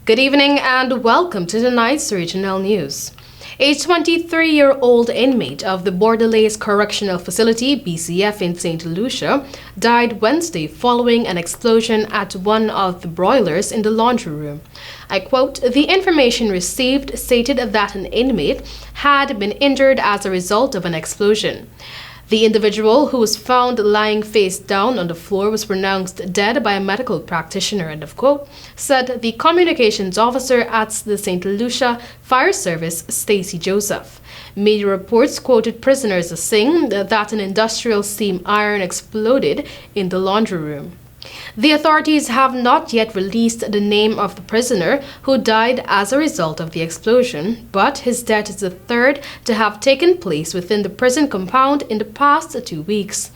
Good evening and welcome to tonight's regional news. A 23-year-old inmate of the Bordelaise Correctional Facility, BCF in St. Lucia, died Wednesday following an explosion at one of the boilers in the laundry room. I quote, "The information received stated that an inmate had been injured as a result of an explosion. The individual, who was found lying face down on the floor, was pronounced dead by a medical practitioner," end of quote, said the communications officer at the St. Lucia Fire Service, Stacy Joseph. Media reports quoted prisoners as saying that an industrial steam iron exploded in the laundry room. The authorities have not yet released the name of the prisoner who died as a result of the explosion, but his death is the third to have taken place within the prison compound in the past 2 weeks.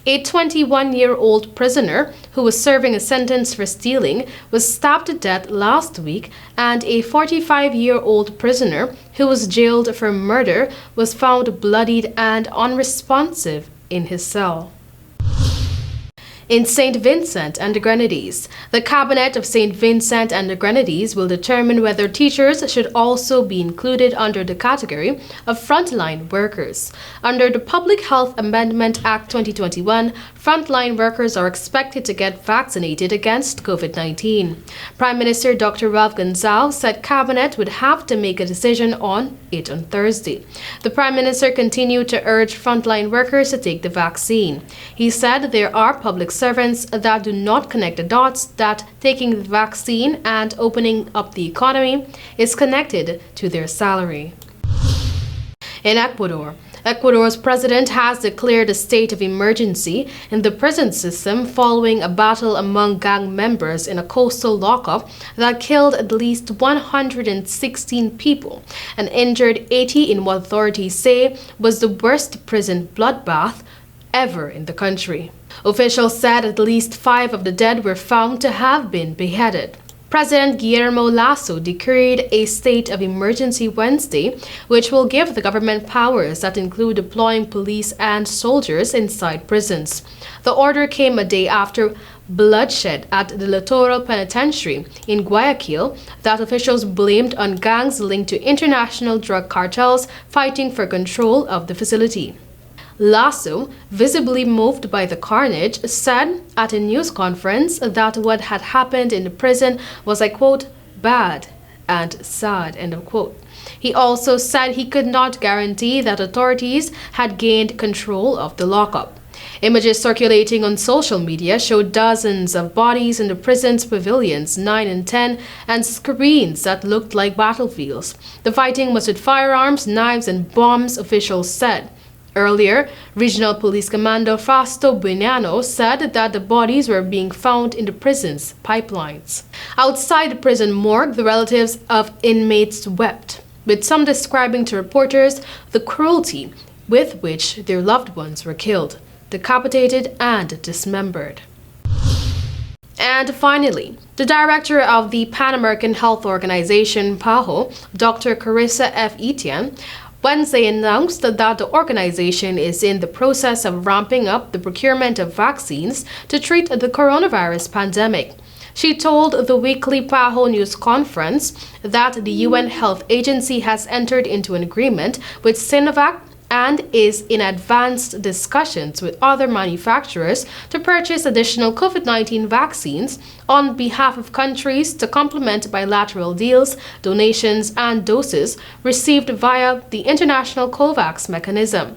A 21-year-old prisoner who was serving a sentence for stealing was stabbed to death last week, and a 45-year-old prisoner who was jailed for murder was found bloodied and unresponsive in his cell. In St. Vincent and the Grenadines, the Cabinet of St. Vincent and the Grenadines will determine whether teachers should also be included under the category of frontline workers. Under the Public Health Amendment Act 2021, frontline workers are expected to get vaccinated against COVID-19. Prime Minister Dr. Ralph Gonsalves said Cabinet would have to make a decision on it on Thursday. The Prime Minister continued to urge frontline workers to take the vaccine. He said there are public servants that do not connect the dots that taking the vaccine and opening up the economy is connected to their salary. In Ecuador, Ecuador's president has declared a state of emergency in the prison system following a battle among gang members in a coastal lockup that killed at least 116 people and injured 80 in what authorities say was the worst prison bloodbath ever in the country. Officials said at least 5 of the dead were found to have been beheaded. President Guillermo Lasso decreed a state of emergency Wednesday, which will give the government powers that include deploying police and soldiers inside prisons. The order came a day after bloodshed at the Littoral Penitentiary in Guayaquil that officials blamed on gangs linked to international drug cartels fighting for control of the facility. Lasso, visibly moved by the carnage, said at a news conference that what had happened in the prison was, I quote, "bad and sad," end of quote. He also said he could not guarantee that authorities had gained control of the lockup. Images circulating on social media showed dozens of bodies in the prison's pavilions 9 and 10 and screens that looked like battlefields. The fighting was with firearms, knives, and bombs, officials said. Earlier, Regional Police Commander Fausto Buenano said that the bodies were being found in the prison's pipelines. Outside the prison morgue, the relatives of inmates wept, with some describing to reporters the cruelty with which their loved ones were killed, decapitated, and dismembered. And finally, the director of the Pan American Health Organization, PAHO, Dr. Carissa F. Etienne, Wednesday announced that the organization is in the process of ramping up the procurement of vaccines to treat the coronavirus pandemic. She told the weekly PAHO news conference that the UN Health Agency has entered into an agreement with Sinovac and is in advanced discussions with other manufacturers to purchase additional COVID-19 vaccines on behalf of countries to complement bilateral deals, donations, and doses received via the international COVAX mechanism.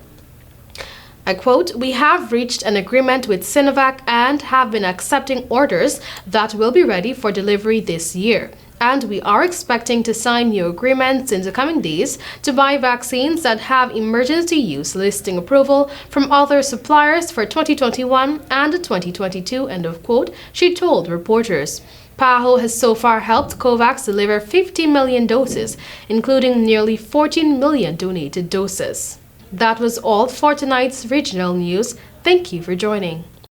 I quote, "We have reached an agreement with Sinovac and have been accepting orders that will be ready for delivery this year. And we are expecting to sign new agreements in the coming days to buy vaccines that have emergency use listing approval from other suppliers for 2021 and 2022, end of quote," she told reporters. PAHO has so far helped COVAX deliver 50 million doses, including nearly 14 million donated doses. That was all for tonight's regional news. Thank you for joining.